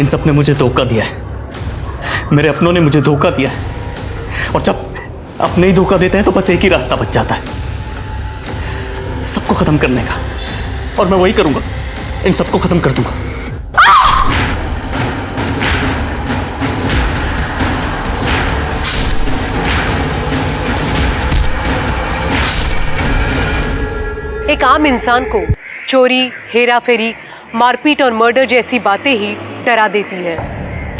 इन सब ने मुझे धोखा दिया है, मेरे अपनों ने मुझे धोखा दिया है। और जब अपने ही धोखा देते हैं तो बस एक ही रास्ता बच जाता है, सबको खत्म करने का। और मैं वही करूंगा, इन सबको खत्म कर दूंगा। एक आम इंसान को चोरी, हेरा फेरी, मारपीट और मर्डर जैसी बातें ही डरा देती है।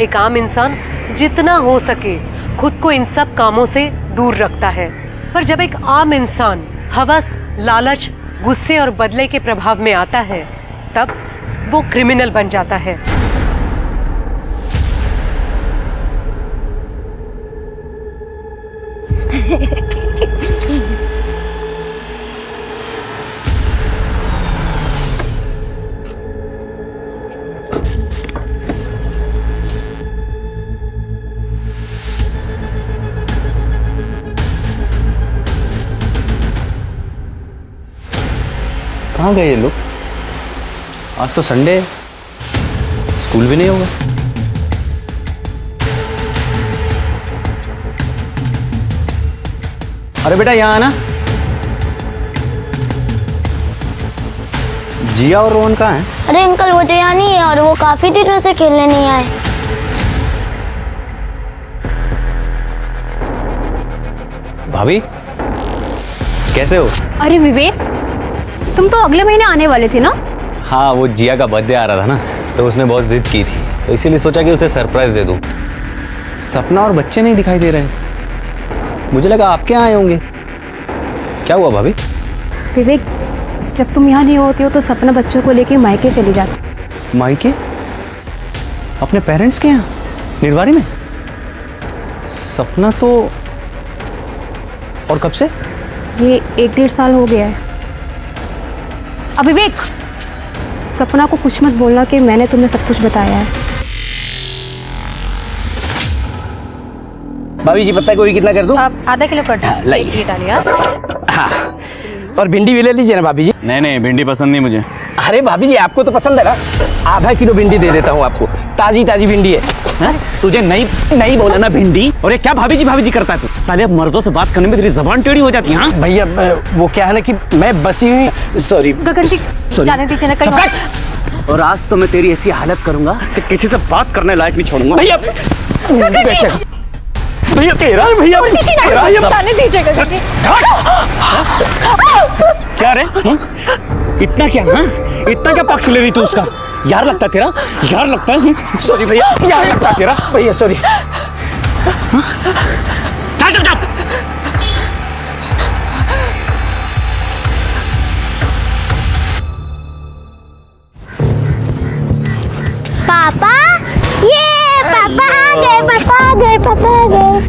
एक आम इंसान जितना हो सके खुद को इन सब कामों से दूर रखता है, पर जब एक आम इंसान हवस, लालच, गुस्से और बदले के प्रभाव में आता है तब वो क्रिमिनल बन जाता है। कहाँ गए ये लोग? आज तो संडे है, स्कूल भी नहीं होगा। अरे बेटा यहाँ आना। जिया और रोहन कहाँ हैं? अरे अंकल वो तो यहाँ नहीं है और वो काफी दिनों से खेलने नहीं आए। भाभी कैसे हो? अरे विवेक, तुम तो अगले महीने आने वाले थे ना? हाँ, वो जिया का बर्थडे आ रहा था ना, तो उसने बहुत जिद की थी, तो इसीलिए सोचा कि उसे सरप्राइज दे दूं। सपना और बच्चे नहीं दिखाई दे रहे, मुझे लगा आपके यहाँ आए होंगे। क्या हुआ भाभी? विवेक, जब तुम यहाँ नहीं होते हो तो सपना बच्चों को लेके मायके चली जाती। मायके? अपने पेरेंट्स के यहाँ निर्वारी में? सपना तो और कब से? ये 1-1.5 साल हो गया है। अब विवेक, सपना को कुछ मत बोलना कि मैंने तुम्हें सब कुछ बताया है। भाभी जी पत्ता गोभी कितना कर दूं? आप आधा किलो कर दीजिए। ये डालिए। हाँ, और भिंडी भी ले लीजिए ना भाभी जी। नहीं, भिंडी पसंद नहीं मुझे। अरे भाभी जी आपको तो पसंद है ना, आधा किलो भिंडी दे देता हूँ आपको, ताजी ताजी भिंडी है। हाँ? तुझे नहीं बोला ना भिंडी। और ये क्या भाभी जी करता है तू? साले अब मर्दों से बात करने में तेरी जबान टेढ़ी हो जाती है। हाँ भैया वो क्या है ना कि मैं बसी हुई, सॉरी। गगन जी जाने दीजिए ना कहीं। और आज तो मैं तेरी ऐसी हालत करूंगा कि किसी से बात करने लायक नहीं छोड़ूंगा। भैया भैया जाने दीजिए गगन जी। क्या रे? इतना क्या? हाँ इतना क्या पक्ष ले रही तू उसका? यार लगता है तेरा, यार लगता है। सॉरी भैया, यार लगता है तेरा। भैया सॉरी। चुप। पापा, ये पापा आ गए, पापा आ गए, पापा आ गए।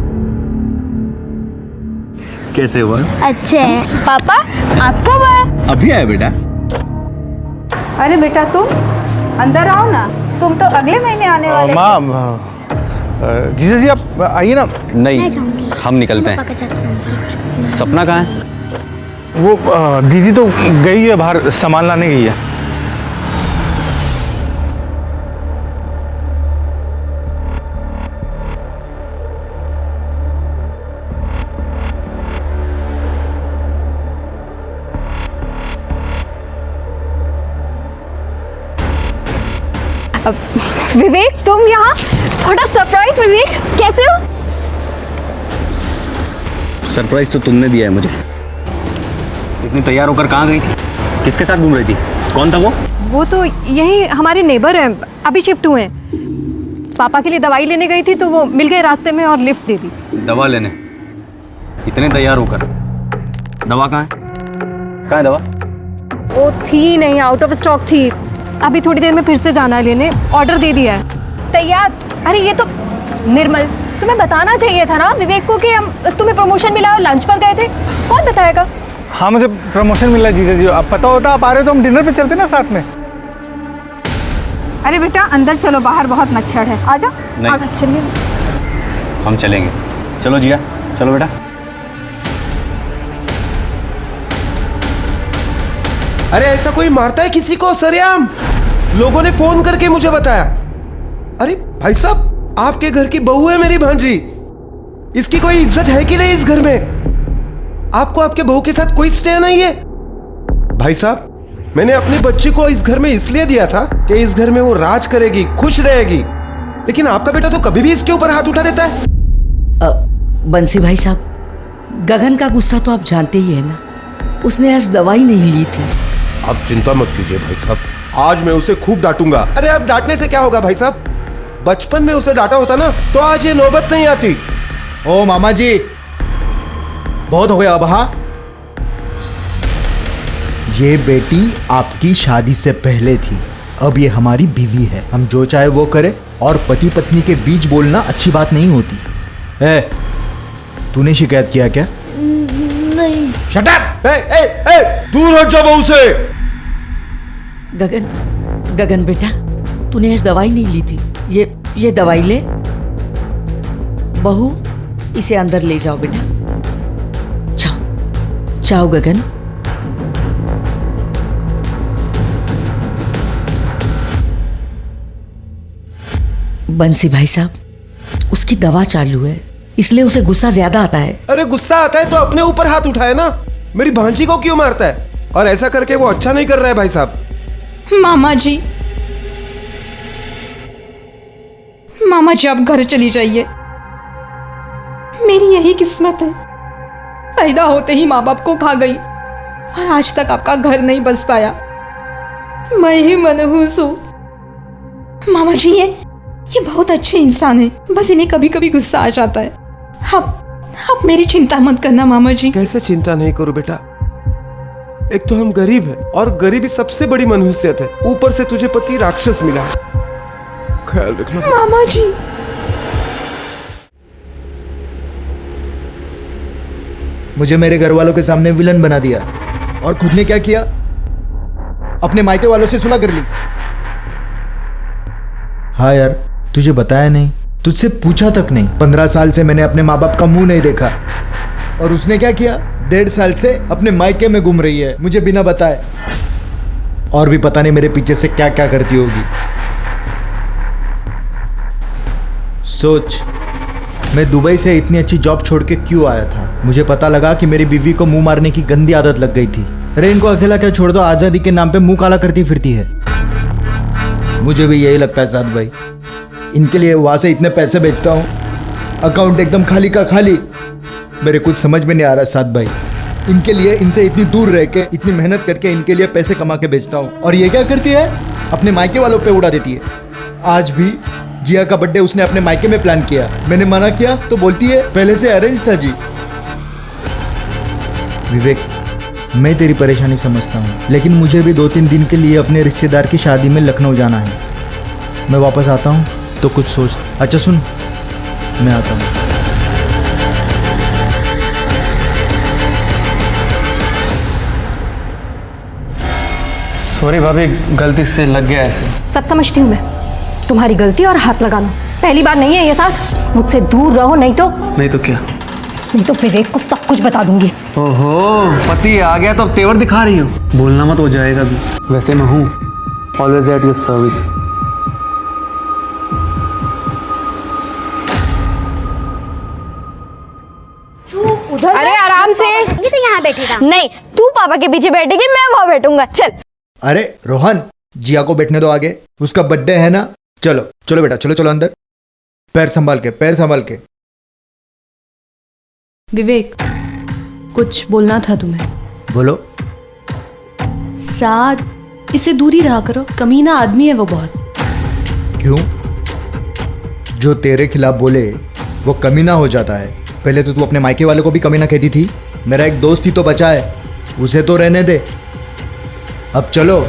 कैसे हुआ? अच्छे हैं। पापा आप कब आए? अभी आया बेटा। अरे बेटा तुम अंदर आओ ना, तुम तो अगले महीने आने वाले। माँ, जीजा जी आप आइए ना। नहीं, हम निकलते हैं। पापा के साथ जाऊंगी। सपना कहाँ है? वो दीदी तो गई है बाहर, सामान लाने गई है। विवेक तुम यहाँ? थोड़ा सरप्राइज। विवेक कैसे हो? सरप्राइज तो तुमने दिया है मुझे। इतनी तैयार होकर कहाँ गई थी? किसके साथ घूम रही थी? कौन था वो? वो तो यही हमारे नेबर हैं, अभी शिफ्ट हुए हैं। पापा के लिए दवाई लेने गई थी तो वो मिल गए रास्ते में और लिफ्ट दे दी। दवा लेने? इतने तैयार होकर? दवा कहाँ है? कहाँ है दवा? वो थी नहीं, आउट ऑफ स्टॉक थी। अभी थोड़ी देर में फिर से जाना है लेने, ऑर्डर दे दिया है। तैयार? अरे ये तो निर्मल, तुम्हें बताना चाहिए था ना विवेक को कि हम तुम्हें प्रमोशन मिला और लंच पर गए थे। कौन बताएगा? हाँ मुझे प्रमोशन मिला जीजा जी, अब पता होता आप आ रहे तो हम डिनर पे चलते ना साथ में। अरे बेटा अंदर चलो, बाहर बहुत मच्छर है, आ जाओ। नहीं, चलिए हम चलेंगे। चलो जिया, चलो बेटा। अरे ऐसा कोई मारता है किसी को सरेआम? लोगों ने फोन करके मुझे बताया। अरे भाई साहब, आपके घर की बहू है मेरी भांजी। इसकी कोई इज्जत है कि नहीं इस घर में? आपको आपके बहू के साथ कोई स्टे नहीं है? भाई साहब, मैंने अपनी बच्ची को इस घर में इसलिए दिया था कि इस घर में वो राज करेगी, खुश रहेगी, लेकिन आपका बेटा तो कभी भी इसके ऊपर हाथ उठा देता है। बंसी भाई साहब, गगन का गुस्सा तो आप जानते ही है ना। उसने आज दवाई नहीं ली थी। आप चिंता मत कीजिए भाई साहब, आज मैं उसे खूब डांटूंगा। अरे अब डांटने से क्या होगा भाई साहब, बचपन में उसे डांटा होता ना तो आज ये नौबत नहीं आती। ओ मामा जी, बहुत हो गया अब। हाँ, ये बेटी आपकी शादी से पहले थी, अब ये हमारी बीवी है। हम जो चाहे वो करें, और पति पत्नी के बीच बोलना अच्छी बात नहीं होती है। तूने शिकायत किया क्या? नहीं। Shut up! दूर हट जा बहू से। गगन बेटा, तूने आज दवाई नहीं ली थी। ये दवाई ले। बहू, इसे अंदर ले जाओ बेटा। जाओ गगन। बंसी भाई साहब, उसकी दवा चालू है, इसलिए उसे गुस्सा ज्यादा आता है। अरे गुस्सा आता है तो अपने ऊपर हाथ उठाए ना, मेरी भांजी को क्यों मारता है? और ऐसा करके वो अच्छा नहीं कर रहा है भाई साहब। मामा जी, मामा जी आप घर चली जाइए। मेरी यही किस्मत है, पैदा होते ही माँ बाप को खा गई और आज तक आपका घर नहीं बस पाया। मैं ही मनहूस हूँ। मामा जी ये बहुत अच्छे इंसान है, बस इन्हें कभी कभी गुस्सा आ जाता है। आप मेरी चिंता मत करना मामा जी। कैसे चिंता नहीं करूं बेटा, एक तो हम गरीब हैं और गरीबी सबसे बड़ी मनहूसियत है, ऊपर से तुझे पति राक्षस मिला है। ख्याल रखना मामा जी। मुझे मेरे घर वालों के सामने विलन बना दिया, और खुद ने क्या किया? अपने मायके वालों से सुलह कर ली। हाँ यार, तुझे बताया नहीं, तुझसे पूछा तक नहीं। 15 साल से मैंने अपने माँ बाप का मुंह नहीं देखा, और उसने क्या किया? 1.5 साल से अपने मायके में घूम रही है मुझे बिना बताए, और भी पता नहीं मेरे पीछे से क्या क्या करती होगी। सोच, मैं दुबई से इतनी अच्छी जॉब छोड़ के क्यों आया था? मुझे पता लगा कि मेरी बीवी को मुंह मारने की गंदी आदत लग गई थी। अरे इनको अकेला क्या छोड़ दो, आजादी के नाम पे मुंह काला करती फिरती है। मुझे भी यही लगता है साथ भाई, इनके लिए वहां से इतने पैसे भेजता हूँ, अकाउंट एकदम खाली का खाली। मेरे कुछ समझ में नहीं आ रहा साथ भाई, इनके लिए इनसे इतनी दूर रह के, इतनी मेहनत करके इनके लिए पैसे कमा के भेजता हूँ, और ये क्या करती है? अपने मायके वालों पे उड़ा देती है। आज भी जिया का बर्थडे उसने अपने मायके में प्लान किया, मैंने मना किया तो बोलती है पहले से अरेंज था जी। विवेक, मैं तेरी परेशानी समझता हूँ, लेकिन मुझे भी 2-3 दिन के लिए अपने रिश्तेदार की शादी में लखनऊ जाना है। मैं वापस आता हूँ तो कुछ सोच। अच्छा सुन, मैं आता हूँ। सॉरी भाभी, गलती से लग गया ऐसे। सब समझती हूँ मैं, तुम्हारी गलती और हाथ लगाना पहली बार नहीं है ये साथ। मुझसे दूर रहो, नहीं तो क्या? नहीं तो विवेक को सब कुछ बता दूंगी। ओहो, पति आ गया तो अब तेवर दिखा रही हो। बोलना मत, हो जाएगा भी। वैसे मैं हूँ ऑलवेज एट योर सर्विस। अरे आराम से। ये तो यहाँ बैठेगा। नहीं, तू पापा के पीछे बैठेगी, मैं वहां बैठूंगा। चल। अरे रोहन, जिया को बैठने दो आगे, उसका बर्थडे है ना। चलो चलो बेटा, चलो चलो अंदर। पैर संभाल के, पैर संभाल के। विवेक, कुछ बोलना था तुम्हें। बोलो। साथ इससे दूरी रहा करो, कमीना आदमी है वो बहुत। क्यों? जो तेरे खिलाफ बोले वो कमीना हो जाता है। पहले तो तू अपने मायके वालों को भी कमीना कहती थी। मेरा एक दोस्त ही तो बचा है, उसे तो रहने दे। अब चलो।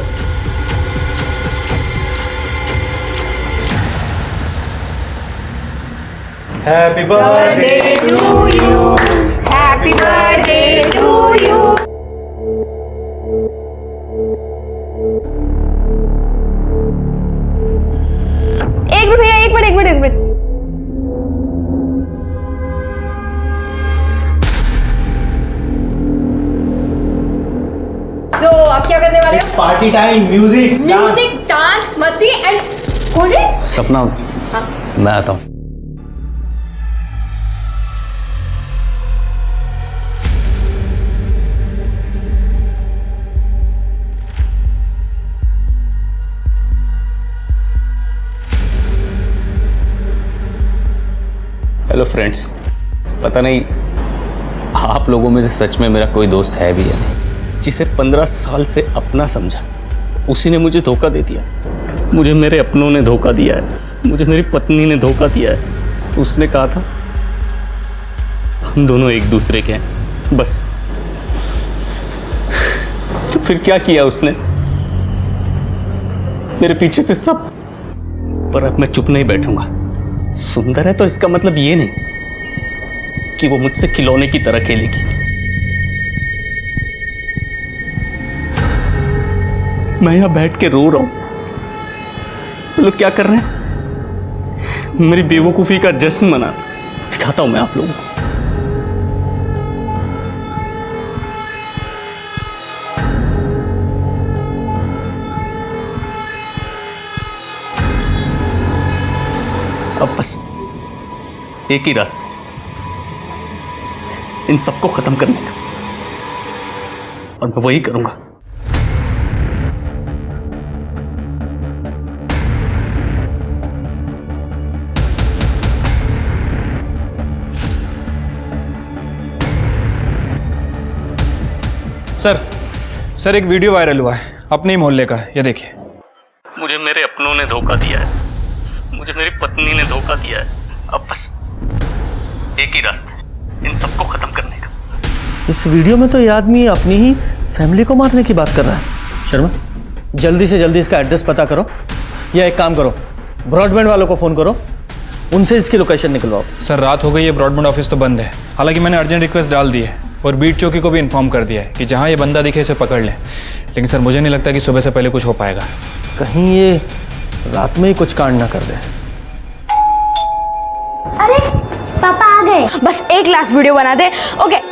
Happy birthday to you, happy birthday to you. एक मिनट भैया, एक मिनट। तो आप क्या करने वाले हो? पार्टी टाइम, म्यूजिक डांस, मस्ती एंड कोल्ड ड्रिंक्स। सपना, मैं आता हूँ। हेलो फ्रेंड्स, पता नहीं आप लोगों में से सच में मेरा कोई दोस्त है भी या नहीं, जिसे 15 साल से अपना समझा उसी ने मुझे धोखा दे दिया। मुझे मेरे अपनों ने धोखा दिया है, मुझे मेरी पत्नी ने धोखा दिया है। उसने कहा था हम दोनों एक दूसरे के हैं, बस। तो फिर क्या किया उसने? मेरे पीछे से सब। पर अब मैं चुप नहीं बैठूंगा। सुंदर है तो इसका मतलब ये नहीं कि वो मुझसे खिलौने की तरह खेलेगी। मैं यहां बैठ के रो रहा हूं, लोग क्या कर रहे हैं? मेरी बेवकूफी का जश्न मना दिखाता हूं मैं आप लोगों को। अब बस एक ही रास्ता, इन सबको खत्म करने का, और मैं वही करूंगा। सर एक वीडियो वायरल हुआ है अपने ही मोहल्ले का, ये देखिए। मुझे मेरे अपनों ने धोखा दिया है, मुझे मेरी पत्नी ने धोखा दिया है। अब बस एक ही रास्ता है, इन सबको खत्म करने का। इस वीडियो में तो ये आदमी अपनी ही फैमिली को मारने की बात कर रहा है। शर्मा, जल्दी से जल्दी इसका एड्रेस पता करो, या एक काम करो, ब्रॉडबैंड वालों को फ़ोन करो, उनसे इसकी लोकेशन निकलवाओ। सर रात हो गई है, ब्रॉडबैंड ऑफिस तो बंद है। हालांकि मैंने अर्जेंट रिक्वेस्ट डाल दी है और बीट चौकी को भी इन्फॉर्म कर दिया है कि जहाँ ये बंदा दिखे इसे पकड़ लें। लेकिन सर मुझे नहीं लगता कि सुबह से पहले कुछ हो पाएगा। कहीं ये रात में ही कुछ कांड ना कर दे। अरे पापा आ गए। बस एक लास्ट वीडियो बना दे। ओके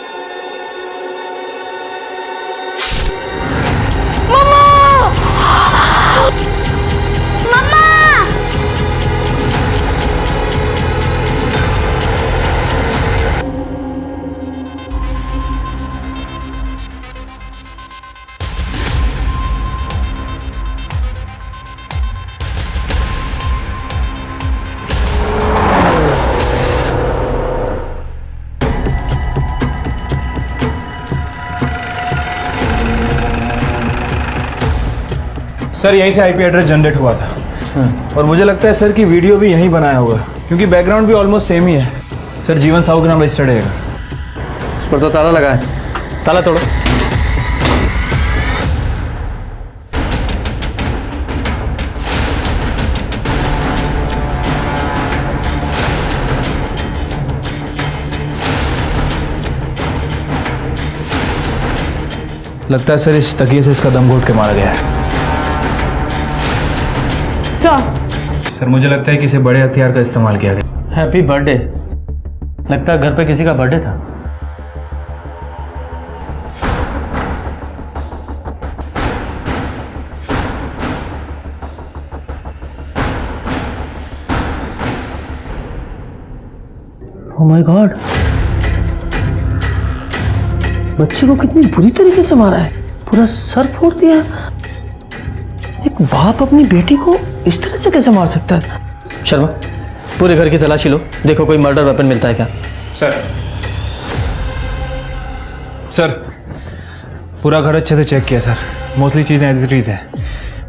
सर यहीं से आईपी एड्रेस जनरेट हुआ था और मुझे लगता है सर कि वीडियो भी यहीं बनाया होगा, क्योंकि बैकग्राउंड भी ऑलमोस्ट सेम ही है। सर जीवन साहू के नाम रजिस्टर्ड है। उस पर तो ताला लगा है, ताला तोड़ो। लगता है सर इस तकिए से इसका दम घोट के मारा गया है। सर मुझे लगता है कि इसे बड़े हथियार का इस्तेमाल किया गया। Happy birthday. लगता है घर पे किसी का बर्थडे था। ओह माय गॉड, बच्चे को कितनी बुरी तरीके से मारा है, पूरा सर फोड़ दिया। एक बाप अपनी बेटी को इस तरह से कैसे मार सकता है? शर्मा, पूरे घर की तलाशी लो, देखो कोई मर्डर वेपन मिलता है क्या। सर पूरा घर अच्छे से चेक किया सर, मोस्टली चीज़ें एज इट इज़ है।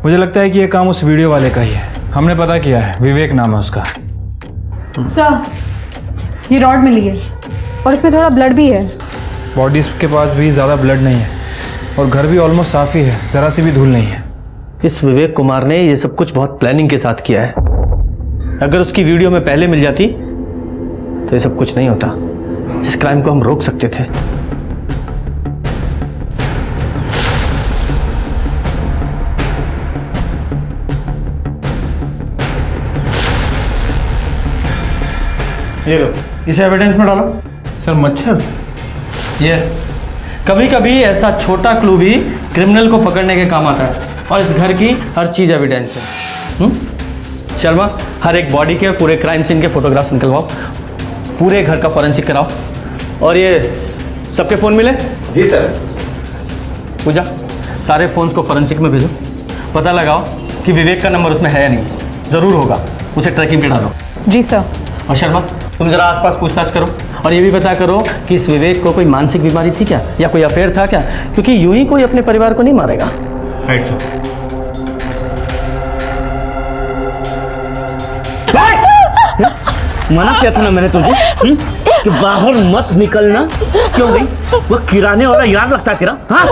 मुझे लगता है कि ये काम उस वीडियो वाले का ही है। हमने पता किया है, विवेक नाम है उसका। सर ये रॉड मिली है और इसमें थोड़ा ब्लड भी है। बॉडीज के पास भी ज़्यादा ब्लड नहीं है और घर भी ऑलमोस्ट साफ़ ही है, ज़रा सी भी धूल नहीं है। इस विवेक कुमार ने ये सब कुछ बहुत प्लानिंग के साथ किया है। अगर उसकी वीडियो में पहले मिल जाती तो ये सब कुछ नहीं होता। इस क्राइम को हम रोक सकते थे। ये लो, इसे एविडेंस में डालो। सर मच्छर? यस, कभी कभी ऐसा छोटा क्लू भी क्रिमिनल को पकड़ने के काम आता है, और इस घर की हर चीज एविडेंस है। शर्मा, हर एक बॉडी के पूरे क्राइम सीन के फोटोग्राफ्स निकलवाओ, पूरे घर का फॉरेंसिक कराओ। और ये सबके फ़ोन मिले? जी सर। पूजा, सारे फ़ोन्स को फॉरेंसिक में भेजो, पता लगाओ कि विवेक का नंबर उसमें है या नहीं। ज़रूर होगा, उसे ट्रैकिंग पे डालो। जी सर। और शर्मा, तुम जरा आसपास पूछताछ करो और ये भी पता करो कि इस विवेक को कोई मानसिक बीमारी थी क्या, या कोई अफेयर था क्या, क्योंकि यूं ही कोई अपने परिवार को नहीं मारेगा। Right sir. मना किया था ना मैंने तुझे कि बाहर मत निकलना। क्यों गई? वो किराने वाला याद रखता तेरा? हाँ?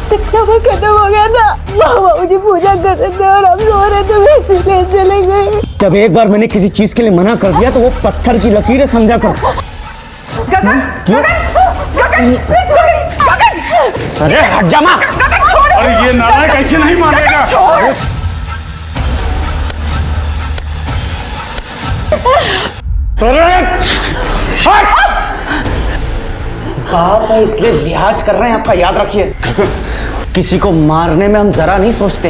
खत्म हो गया था, बाबा मुझे पूजा कर रहे थे और हम सो रहे थे, मैं इसीलिए चले गए। जब एक बार मैंने किसी चीज के लिए मना कर दिया तो वो पत्थर की लकीरें समझा कर। गगन, गगन, गगन, गगन, अरे हट जा माँ। अरे ये नालायक ऐसे नहीं मारेगा। बाप है इसलिए लिहाज कर रहे हैं आपका, याद रखिए। किसी को मारने में हम जरा नहीं सोचते।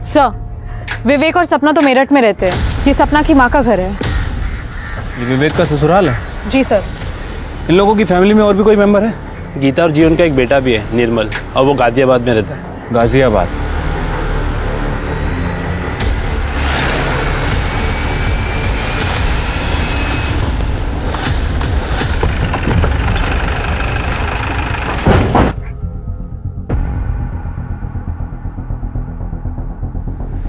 सर, विवेक और सपना तो मेरठ में रहते हैं। ये सपना की माँ का घर है। ये विवेक का ससुराल है? जी सर। इन लोगों की फैमिली में और भी कोई मेंबर है? गीता और जीवन का एक बेटा भी है, निर्मल, और वो गाजियाबाद में रहता है। गाजियाबाद?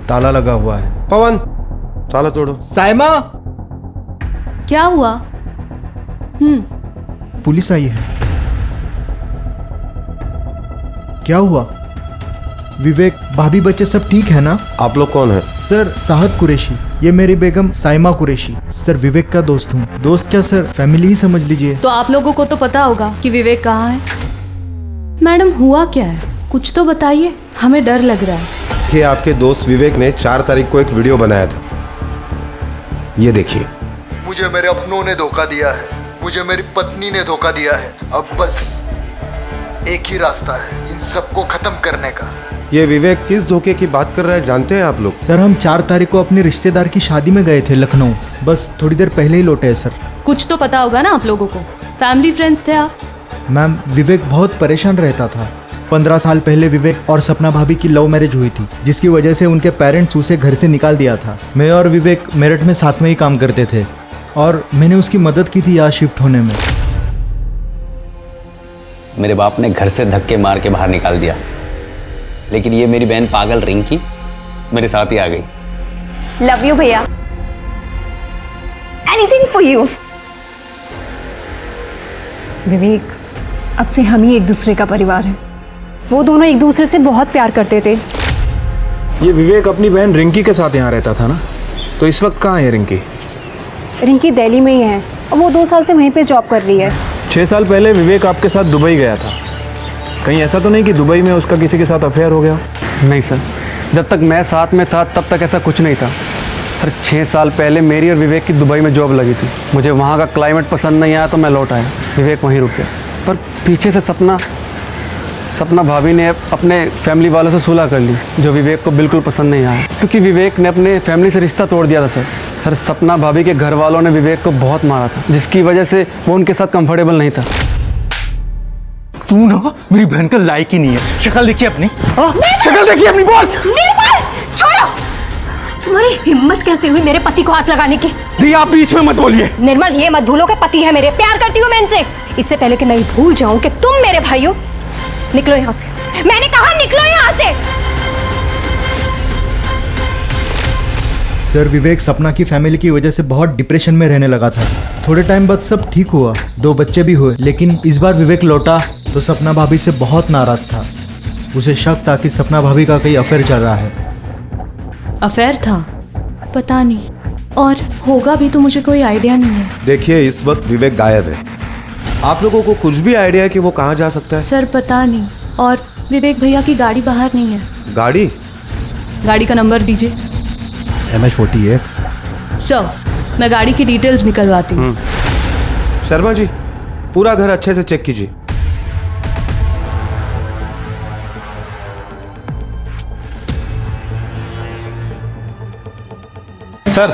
ताला लगा हुआ है। पवन, ताला तोड़ो। साइमा, क्या हुआ? पुलिस आई है। क्या हुआ? विवेक, भाभी, बच्चे सब ठीक है ना? आप लोग कौन है? सर, साहद कुरैशी, ये मेरी बेगम साइमा कुरैशी। सर, विवेक का दोस्त हूँ। दोस्त क्या सर, फैमिली ही समझ लीजिए। तो आप लोगों को तो पता होगा कि विवेक कहाँ है। मैडम, हुआ क्या है? कुछ तो बताइए, हमें डर लग रहा है। ये आपके दोस्त विवेक ने 4 तारीख को एक वीडियो बनाया था, ये देखिए। मुझे मेरे अपनों ने धोखा दिया है, मुझे मेरी पत्नी ने धोखा दिया है। अब बस एक ही रास्ता है इन सबको खत्म करने का। ये विवेक किस धोखे की बात कर रहा है जानते हैं आप लोग? सर, हम 4 तारीख को अपने रिश्तेदार की शादी में गए थे लखनऊ। बस थोड़ी देर पहले ही लौटे हैं सर। कुछ तो पता होगा ना आप लोगों को। फैमिली फ्रेंड्स थे आप? मैम, विवेक बहुत परेशान रहता था। 15 साल पहले विवेक और सपना भाभी की लव मैरिज हुई थी, जिसकी वजह से उनके पेरेंट्स उसे घर से निकाल दिया था। मैं और विवेक मेरठ में साथ में ही काम करते थे और मैंने उसकी मदद की थी यहाँ शिफ्ट होने में। मेरे बाप ने घर से धक्के मार के बाहर निकाल दिया, लेकिन ये मेरी बहन पागल रिंकी मेरे साथ ही आ गई। लव यू भैया, एनीथिंग फॉर यू। विवेक, अब से हम ही एक दूसरे का परिवार है। वो दोनों एक दूसरे से बहुत प्यार करते थे। ये विवेक अपनी बहन रिंकी के साथ यहाँ रहता था ना, तो इस वक्त कहाँ है रिंकी? रिंकी दिल्ली में ही है और वो 2 साल से वहीं पे जॉब कर रही है। 6 साल पहले विवेक आपके साथ दुबई गया था। कहीं ऐसा तो नहीं कि दुबई में उसका किसी के साथ अफेयर हो गया? नहीं सर, जब तक मैं साथ में था तब तक ऐसा कुछ नहीं था सर। 6 साल पहले मेरी और विवेक की दुबई में जॉब लगी थी। मुझे वहाँ का क्लाइमेट पसंद नहीं आया तो मैं लौट आया। विवेक वहीं रुक गया। पर पीछे से सपना भाभी ने अपने फैमिली वालों से सुलह कर ली, जो विवेक को बिल्कुल पसंद नहीं आया, क्योंकि विवेक ने अपने फैमिली से रिश्ता तोड़ दिया था सर। सपना भाभी के घर वालों ने विवेक को बहुत मारा था, जिसकी वजह से वो उनके साथ कंफर्टेबल नहीं था। तू ना मेरी बहन का लायक ही नहीं है। शक्ल देखिए अपनी, शक्ल देखिए अपनी। बोल निर्मल, छोड़ो। तुम्हारी हिम्मत कैसे हुई मेरे पति को हाथ लगाने की? दी, आप बीच में मत बोलिए। निर्मल, ये मत भूलो कि पति है मेरे, प्यार करती हूँ मैं इनसे। इससे पहले कि मैं भूल जाऊं कि तुम मेरे भाई हो, निकलो यहाँ से। मैंने कहा निकलो यहाँ से। सर, विवेक सपना की फैमिली की वजह से बहुत डिप्रेशन में रहने लगा था। थोड़े टाइम बाद सब ठीक हुआ, 2 बच्चे भी हुए, लेकिन इस बार विवेक लौटा तो सपना भाभी से बहुत नाराज था। उसे शक था कि सपना भाभी का कहीं अफेयर चल रहा है। अफेयर था? पता नहीं, और होगा भी तो मुझे कोई आइडिया नहीं है। देखिए, इस वक्त विवेक गायब है। आप लोगों को कुछ भी आइडिया है कि वो कहाँ जा सकता है? सर पता नहीं, और विवेक भैया की गाड़ी बाहर नहीं है। गाड़ी का नंबर दीजिए। MH48। सर, मैं गाड़ी की डिटेल्स निकलवाती हूँ। शर्मा जी, पूरा घर अच्छे से चेक कीजिए। सर,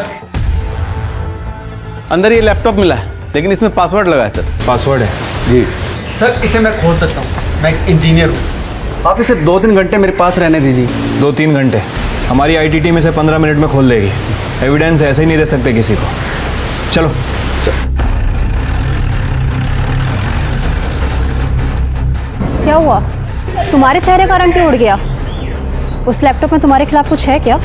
अंदर ये लैपटॉप मिला है, लेकिन इसमें पासवर्ड लगा है सर। पासवर्ड है? जी सर, इसे मैं खोल सकता हूँ, मैं एक इंजीनियर हूँ। आप इसे 2-3 घंटे मेरे पास रहने दीजिए। 2-3 घंटे? हमारी IT टीम इसे 15 मिनट में खोल देगी। एविडेंस ऐसे ही नहीं दे सकते किसी को। चलो। क्या हुआ? तुम्हारे चेहरे का रंग क्यों उड़ गया? उस लैपटॉप में तुम्हारे खिलाफ कुछ है क्या?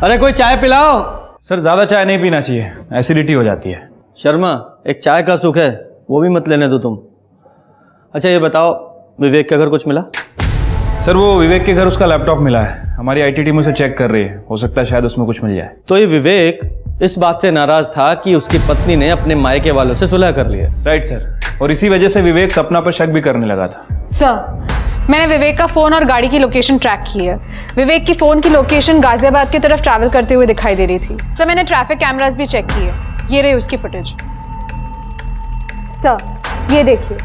अरे कोई चाय पिलाओ। सर ज़्यादा चाय नहीं पीना चाहिए, एसिडिटी हो जाती है। शर्मा, एक चाय का सुख है, वो भी मत लेने दो तुम। अच्छा ये बताओ, विवेक के घर कुछ मिला? सर वो विवेक के घर उसका लैपटॉप मिला है। हमारी IT टीम उसे चेक कर रही है, हो सकता है शायद उसमें कुछ मिल जाए। तो ये विवेक इस बात से नाराज था कि उसकी पत्नी ने अपने मायके वालों से सुलह कर लिया। राइट सर, और इसी वजह से विवेक सपना पर शक भी करने लगा था। सर, मैंने विवेक का फोन और गाड़ी की लोकेशन ट्रैक की है। विवेक की फोन की लोकेशन गाजियाबाद की तरफ ट्रैवल करते हुए दिखाई दे रही थी। सर मैंने ट्रैफिक कैमरास भी चेक किए, ये रही उसकी फुटेज। सर ये देखिए,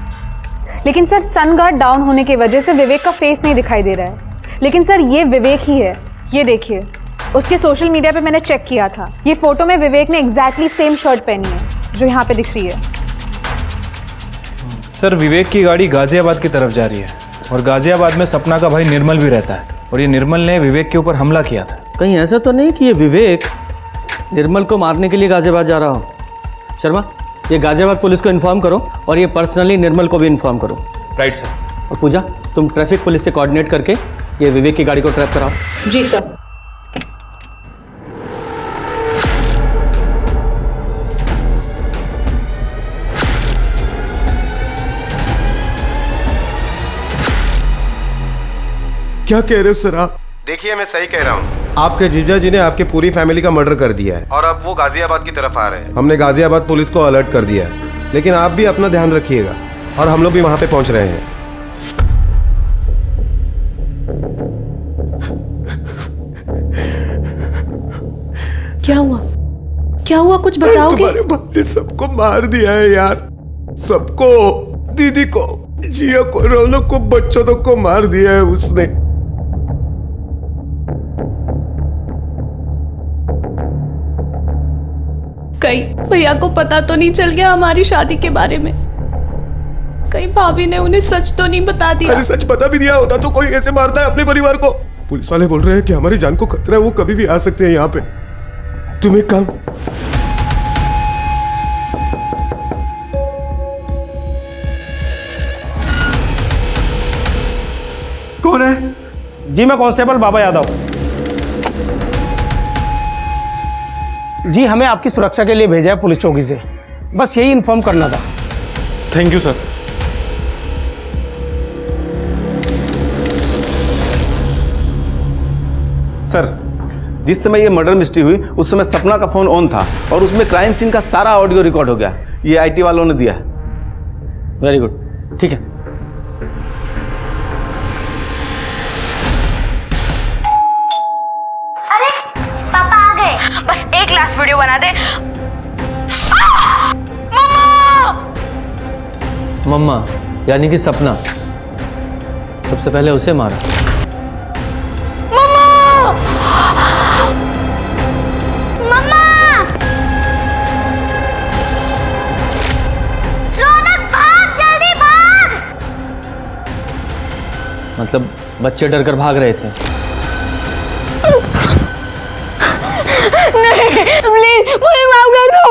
लेकिन सर सन गार्ड डाउन होने की वजह से विवेक का फेस नहीं दिखाई दे रहा है। लेकिन सर ये विवेक ही है, ये देखिए, उसके सोशल मीडिया पे मैंने चेक किया था। ये फोटो में विवेक ने एग्जैक्टली सेम शर्ट पहनी है जो यहाँ पे दिख रही है। सर विवेक की गाड़ी गाजियाबाद की तरफ जा रही है, और गाजियाबाद में सपना का भाई निर्मल भी रहता है, और ये निर्मल ने विवेक के ऊपर हमला किया था। कहीं ऐसा तो नहीं कि ये विवेक निर्मल को मारने के लिए गाजियाबाद जा रहा हो? शर्मा, ये गाजियाबाद पुलिस को इन्फॉर्म करो, और ये पर्सनली निर्मल को भी इन्फॉर्म करो। Right sir. और पूजा, तुम ट्रैफिक पुलिस से कोऑर्डिनेट करके ये विवेक की गाड़ी को ट्रैप कराओ। जी सर। क्या कह रहे हो सर आप? देखिए मैं सही कह रहा हूँ। आपके जीजा जी ने आपके पूरी फैमिली का मर्डर कर दिया है, और अब वो गाजियाबाद की तरफ आ रहे हैं। हमने गाजियाबाद पुलिस को अलर्ट कर दिया है, लेकिन आप भी अपना ध्यान रखिएगा, और हम लोग भी वहां पे पहुंच रहे हैं। क्या हुआ? क्या हुआ, कुछ बताओगे? तुम्हारे बाप ने सबको मार दिया है यार, सबको, दीदी को, जिया को, रौनक को, बच्चों तक को मार दिया है उसने। कहीं भैया को पता तो नहीं चल गया हमारी शादी के बारे में? कहीं भाभी ने उन्हें सच तो नहीं बता दिया? अरे सच बता भी दिया होता तो कोई कैसे मारता है अपने परिवार को? पुलिस वाले बोल रहे हैं कि हमारी जान को खतरा है, वो कभी भी आ सकते हैं यहाँ पे। तुम एक काम, कौन है? जी मैं कांस्टेबल बाबा यादव। जी हमें आपकी सुरक्षा के लिए भेजा है पुलिस चौकी से, बस यही इन्फॉर्म करना था। Thank you sir. सर, जिस समय ये मर्डर मिस्ट्री हुई उस समय सपना का फोन ऑन था, और उसमें क्राइम सीन का सारा ऑडियो रिकॉर्ड हो गया। ये IT वालों ने दिया है। वेरी गुड, ठीक है। अरे पापा आ गए, बस एक लास्ट वीडियो बना दे। मम्मा! मम्मा यानी कि सपना, सबसे पहले उसे मारा। मतलब बच्चे डर कर भाग रहे थे? नहीं, प्लीज मुझे माफ कर दो।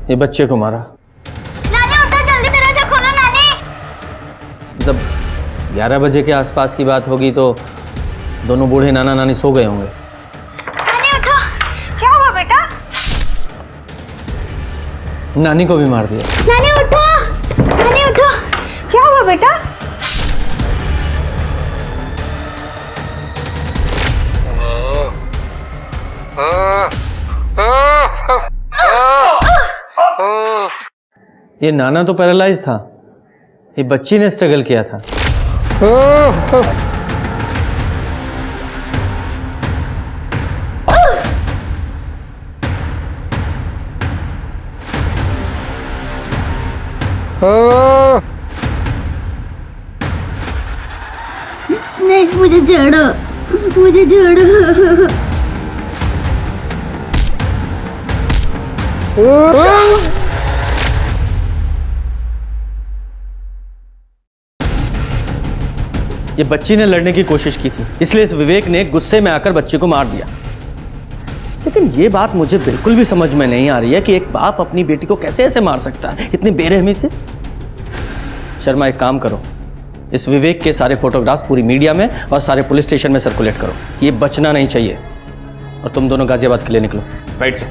ये बच्चे को मारा? नानी उठो, जल्दी दरवाजा खोलो नानी। मतलब 11 बजे के आसपास की बात होगी, तो दोनों बूढ़े नाना नानी सो गए होंगे। नानी उठो, क्या हुआ बेटा? नानी को भी मार दिया। नानी उठो, नानी उठो, क्या हुआ बेटा? ये नाना तो पैरालाइज था, ये बच्ची ने स्ट्रगल किया था। नहीं, मुझे छोड़ो, मुझे छोड़ो। ये बच्ची ने लड़ने की कोशिश की थी, इसलिए इस विवेक ने गुस्से में आकर बच्ची को मार दिया। लेकिन ये बात मुझे बिल्कुल भी समझ में नहीं आ रही है कि एक बाप अपनी बेटी को कैसे ऐसे मार सकता है, इतनी बेरहमी से। शर्मा, एक काम करो, इस विवेक के सारे फोटोग्राफ्स पूरी मीडिया में और सारे पुलिस स्टेशन में सर्कुलेट करो। ये बचना नहीं चाहिए। और तुम दोनों गाजियाबाद के लिए निकलो। Right sir.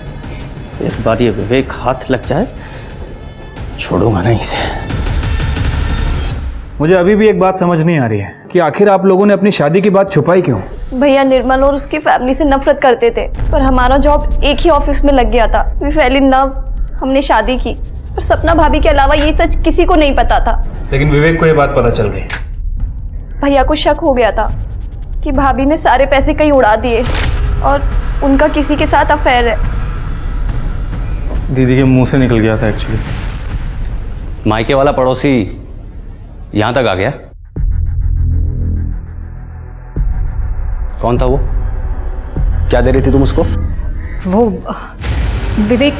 एक बार ये विवेक हाथ लग जाए, छोड़ूंगा नहीं इसे। मुझे अभी भी एक बात समझ नहीं आ रही है कि आखिर आप लोगों ने अपनी शादी की बात छुपाई क्यों? भैया निर्मल और उसकी फैमिली से नफरत करते थे, पर हमारा जॉब एक ही ऑफिस में लग गया था। वी फेल इन लव, हमने शादी की, पर सपना भाभी के अलावा ये सच किसी को नहीं पता था। लेकिन विवेक को ये बात पता चल गई। भैया को शक हो गया था कि भाभी ने सारे पैसे कहीं उड़ा दिए और उनका किसी के साथ अफेयर है। दीदी के मुंह से निकल गया था एक्चुअली। मायके वाला पड़ोसी यहां तक आ गया? कौन था वो? क्या दे रही थी तुम उसको? वो विवेक,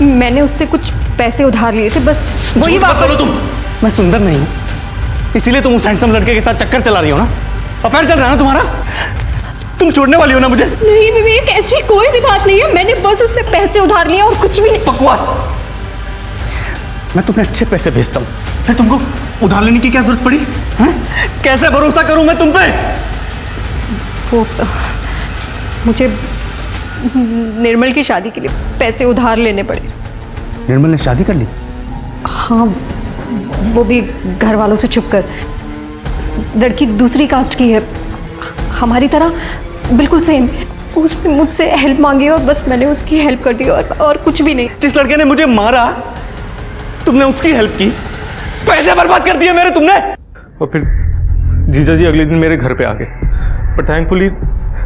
मैंने उससे कुछ पैसे उधार लिए थे, बस वही वापस। तुम, मैं सुंदर नहीं हूं, इसीलिए तुम उस हैंडसम लड़के के साथ चक्कर चला रही हो ना? अफेयर चल रहा है ना तुम्हारा? तुम छोड़ने वाली हो ना मुझे? नहीं विवेक, ऐसी कोई भी बात नहीं है। मैंने बस उससे पैसे उधार लिए और कुछ भी नहीं। बकवास। मैं तुम्हें अच्छे पैसे भेजता हूं, फिर तुमको उधार लेने की क्या जरूरत पड़ी? हैं? कैसे भरोसा करूं मैं तुम पे? वो मुझे निर्मल की शादी के लिए पैसे उधार लेने पड़े। निर्मल ने शादी कर ली? हाँ, वो भी घर वालों से छुप कर। लड़की दूसरी कास्ट की है, हमारी तरह बिल्कुल सेम। उसने मुझसे हेल्प मांगी और बस मैंने उसकी हेल्प कर दी, और कुछ भी नहीं। जिस लड़के ने मुझे मारा, तुमने उसकी हेल्प की, पैसे बर्बाद कर दिए मेरे तुमने। और फिर जीजा जी अगले दिन मेरे घर पे आ गए, पर थैंकफुली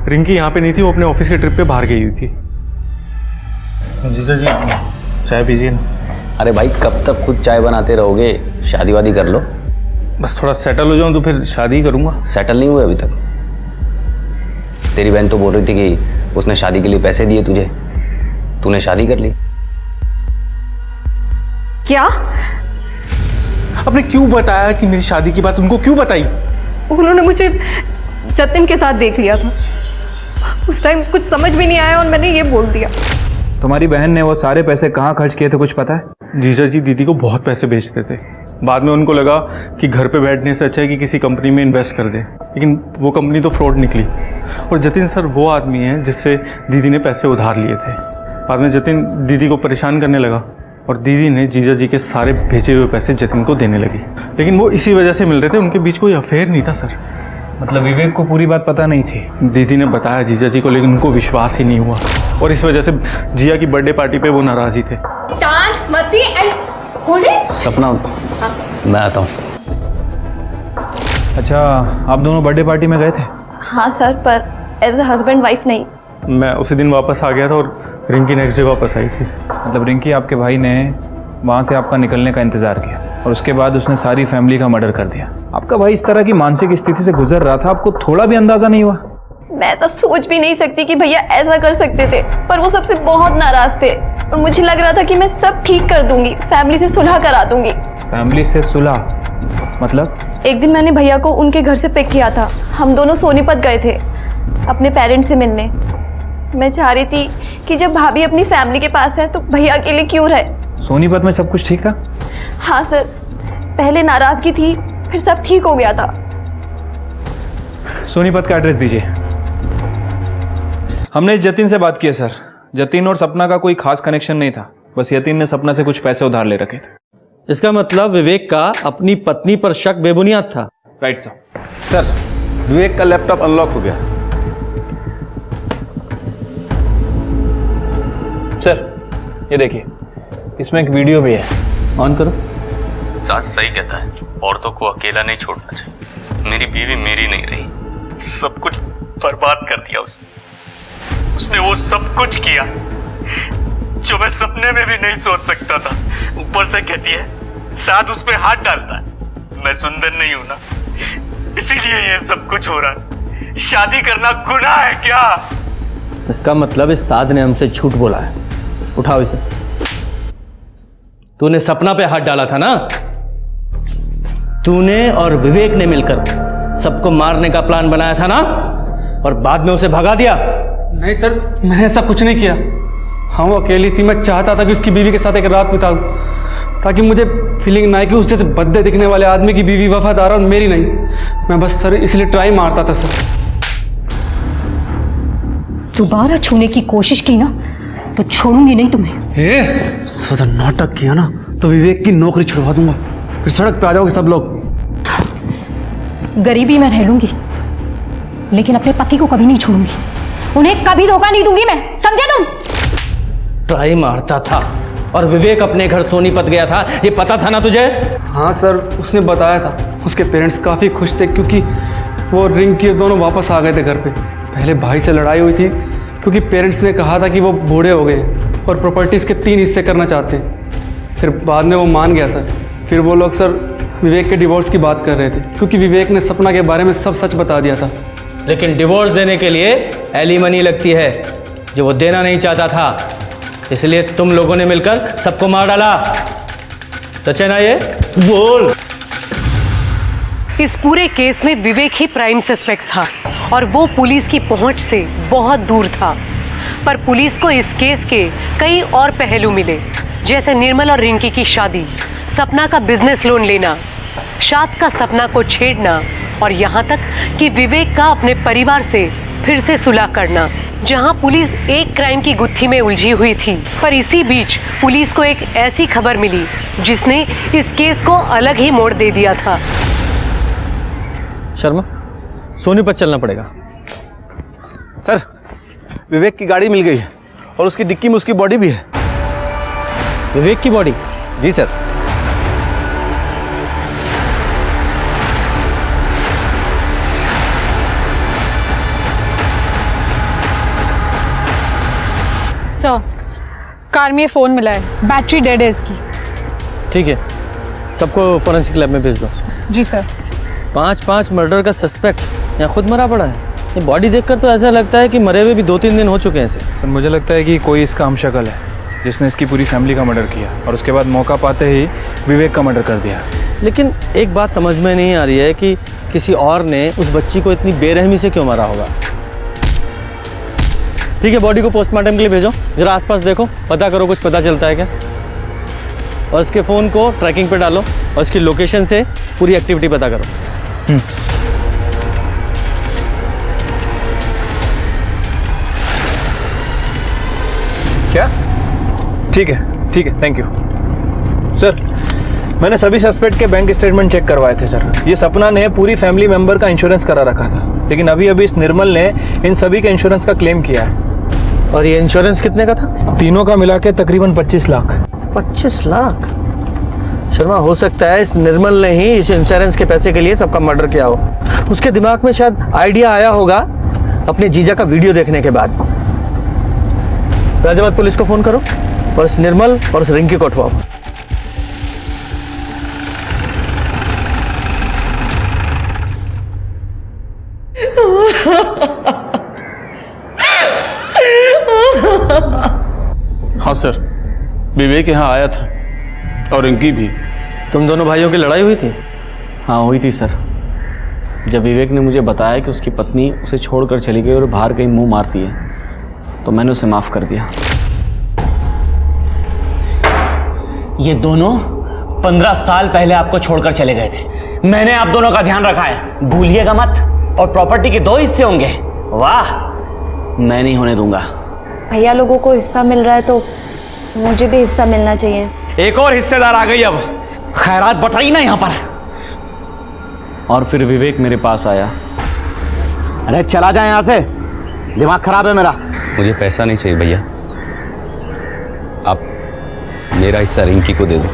रिंकी यहाँ पे नहीं थी, वो अपने ऑफिस के ट्रिप पे बाहर गई हुई थी। जीजा जी चाय पीजिए ना। अरे भाई, कब तक खुद चाय बनाते रहोगे? शादी वादी कर लो। बस थोड़ा सेटल हो जाऊं तो फिर शादी करूंगा। सेटल नहीं हुए अभी तक? तेरी बहन तो बोल रही थी कि उसने शादी के लिए पैसे दिए तुझे, तूने शादी कर ली। क्या? आपने क्यों बताया कि मेरी शादी की बात उनको क्यों बताई? उन्होंने मुझे जतिन के साथ देख लिया था, उस टाइम कुछ समझ भी नहीं आया और मैंने ये बोल दिया। तुम्हारी बहन ने वो सारे पैसे कहाँ खर्च किए थे कुछ पता है? जीजा जी दीदी को बहुत पैसे भेजते थे, बाद में उनको लगा कि घर पे बैठने से अच्छा है कि किसी कंपनी में इन्वेस्ट कर दे, लेकिन वो कंपनी तो फ्रॉड निकली। और जतिन सर वो आदमी है जिससे दीदी ने पैसे उधार लिए थे। बाद में जतिन दीदी को परेशान करने लगा और दीदी ने जीजा जी के सारे भेजे हुए पैसे जतिन को देने लगी, लेकिन वो इसी वजह से मिल रहे थे, उनके बीच कोई अफेयर नहीं था सर। मतलब विवेक को पूरी बात पता नहीं थी? दीदी ने बताया जीजा जी को, लेकिन उनको विश्वास ही नहीं हुआ और इस वजह से जिया की बर्थडे पार्टी पे वो नाराज ही थे। डांस, मस्ती एंड कोल्ड ड्रिंक्स। सपना, मैं आता हूँ। अच्छा, आप दोनों बर्थडे पार्टी में गए थे? हाँ सर, पर एज अ हस्बैंड वाइफ नहीं। मैं उसी दिन वापस आ गया था और रिंकी नेक्स्ट डे वापस आई थी। मतलब रिंकी, आपके भाई ने वहाँ से आपका निकलने का इंतज़ार किया और उसके बाद उसने सारी फैमिली का मर्डर कर दिया। आपका भाई इस तरह की मानसिक स्थिति से गुजर रहा था, आपको थोड़ा भी अंदाज़ा नहीं हुआ? मैं तो सोच भी नहीं सकती कि भैया ऐसा कर सकते थे, पर वो सबसे बहुत नाराज थे और मुझे लग रहा था कि मैं सब ठीक कर दूंगी, फैमिली से सुलह करा दूंगी। फैमिली से सुलह मतलब? एक दिन मैंने भैया को उनके घर से पिक किया था, हम दोनों सोनीपत गए थे अपने पेरेंट्स से मिलने। मैं चाह रही थी कि जब भाभी अपनी फैमिली के पास है तो भैया अकेले क्यों रहे। सोनीपत में सब कुछ ठीक था? हाँ सर, पहले नाराजगी थी, फिर सब ठीक हो गया था। सोनीपत का एड्रेस दीजिए। हमने जतिन से बात की है सर। जतिन और सपना का कोई खास कनेक्शन नहीं था, बस जतिन ने सपना से कुछ पैसे उधार ले रखे थे। इसका मतलब विवेक का अपनी पत्नी पर शक बेबुनियाद था। Right sir. सर, विवेक का लैपटॉप अनलॉक हो गया। सर, ये देखिए, इसमें एक वीडियो भी है, ऑन करो। साथ सही कहता है, औरतों को अकेला नहीं छोड़ना चाहिए। मेरी बीवी मेरी नहीं रही, सब कुछ बर्बाद कर दिया उसने वो सब कुछ किया जो मैं सपने में भी नहीं सोच सकता था। ऊपर से कहती है साथ उस पे हाथ डालता है। मैं सुंदर नहीं हूं ना, इसीलिए ये सब कुछ हो रहा है। शादी करना गुनाह है क्या? इसका मतलब इस साध ने हमसे झूठ बोला है। उठाओ इसे। तूने सपना पे हाथ डाला था ना? तूने और विवेक ने मिलकर सबको मारने का प्लान बनाया था ना, और बाद में उसे भगा दिया। नहीं सर, मैंने ऐसा कुछ नहीं किया। हाँ, वो अकेली थी। मैं चाहता था कि उसकी बीवी के साथ एक रात बिताऊं, ताकि मुझे फीलिंग ना आए कि उस जैसे भद्दे दिखने वाले आदमी की बीवी वफादार और मेरी नहीं। मैं बस सर इसलिए ट्राई मारता था सर। दोबारा छूने की कोशिश की ना तो छोड़ूंगी नहीं तुम्हें। सदा नाटक किया ना तो विवेक की नौकरी छुड़वा दूंगा, फिर सड़क पे आ जाओगे सब लोग। गरीबी में रह लूंगी, लेकिन अपने पति को कभी नहीं छोड़ूंगी। उन्हें कभी धोखा नहीं दूंगी मैं, समझे तुम? ट्राई मारता था और विवेक अपने घर सोनीपत गया था, ये पता था ना तुझे? हाँ सर, उसने बताया था। उसके पेरेंट्स काफ़ी खुश थे क्योंकि वो रिंकी और दोनों वापस आ गए थे घर पे। पहले भाई से लड़ाई हुई थी क्योंकि पेरेंट्स ने कहा था कि वो बूढ़े हो गए और प्रॉपर्टीज़ के 3 हिस्से करना चाहते हैं। फिर बाद में वो मान गया सर। फिर वो लोग सर विवेक के डिवोर्स की बात कर रहे थे क्योंकि विवेक ने सपना के बारे में सब सच बता दिया था। लेकिन डिवोर्स देने के लिए एलिमनी लगती है, जो वो देना नहीं चाहता था। इसलिए तुम लोगों ने मिलकर सबको मार डाला। सच है ना ये? बोल। इस पूरे केस में विवेक ही प्राइम सस्पेक्ट था और वो पुलिस की पहुंच से बहुत दूर था। पर पुलिस को इस केस के कई और पहलू मिले, जैसे निर्मल और रिंकी की शादी, सपना का बिजनेस लोन लेना, शाद का सपना को छेड़ना और यहाँ तक कि विवेक का अपने परिवार से फिर से सुलह करना। जहाँ पुलिस एक क्राइम की गुत्थी में उलझी हुई थी, पर इसी बीच पुलिस को एक ऐसी खबर मिली जिसने इस केस को अलग ही मोड़ दे दिया था। शर्मा, सोनीपत चलना पड़ेगा। सर, विवेक की गाड़ी मिल गई है और उसकी डिक्की में उसकी बॉडी भी है। विवेक की बॉडी? जी सर। सर, कार में ये फ़ोन मिला है, बैटरी डेड है इसकी। ठीक है, सबको फोरेंसिक लैब में भेज दो। जी सर। 5 मर्डर का सस्पेक्ट यहाँ खुद मरा पड़ा है। ये बॉडी देखकर तो ऐसा लगता है कि मरे हुए भी 2-3 दिन हो चुके हैं इसे। सर, मुझे लगता है कि कोई इसका हमशक्ल है जिसने इसकी पूरी फैमिली का मर्डर किया और उसके बाद मौका पाते ही विवेक का मर्डर कर दिया। लेकिन एक बात समझ में नहीं आ रही है कि किसी और ने उस बच्ची को इतनी बेरहमी से क्यों मारा होगा। ठीक है, बॉडी को पोस्टमार्टम के लिए भेजो। जरा आसपास देखो, पता करो कुछ पता चलता है क्या। और इसके फ़ोन को ट्रैकिंग पे डालो और इसकी लोकेशन से पूरी एक्टिविटी पता करो। क्या? ठीक है, थैंक यू सर। मैंने सभी सस्पेक्ट के बैंक स्टेटमेंट चेक करवाए थे सर। ये सपना ने पूरी फैमिली मेंबर का इंश्योरेंस करा रखा था, लेकिन अभी इस निर्मल ने इन सभी के इंश्योरेंस का क्लेम किया है। और ये इंश्योरेंस कितने का था? तीनों का मिला के तकरीबन 25 लाख। 25 लाख? शर्मा, हो सकता है इस निर्मल ने ही इस इंश्योरेंस के पैसे के लिए सबका मर्डर किया हो। उसके दिमाग में शायद आइडिया आया होगा अपने जीजा का वीडियो देखने के बाद। गाजियाबाद पुलिस को फोन करो और इस निर्मल और इस रिंकी को उठवाओ। हाँ सर, विवेक यहाँ आया था और रिंकी भी। तुम दोनों भाइयों की लड़ाई हुई थी? हाँ, हुई थी सर। जब विवेक ने मुझे बताया कि उसकी पत्नी उसे छोड़कर चली गई और बाहर कहीं मुंह मारती है, तो मैंने उसे माफ़ कर दिया। ये दोनों 15 साल पहले आपको छोड़कर चले गए थे। मैंने आप दोनों का ध्यान रखा है, भूलिएगा मत। और प्रॉपर्टी के 2 हिस्से होंगे। वाह! मैं नहीं होने दूंगा। भैया लोगों को हिस्सा मिल रहा है तो मुझे भी हिस्सा मिलना चाहिए। एक और हिस्सेदार आ गई। अब खैरात बटाई ना यहाँ पर। और फिर विवेक मेरे पास आया। अरे चला जाए यहाँ से, दिमाग खराब है मेरा। मुझे पैसा नहीं चाहिए भैया, आप मेरा हिस्सा रिंकी को दे दो।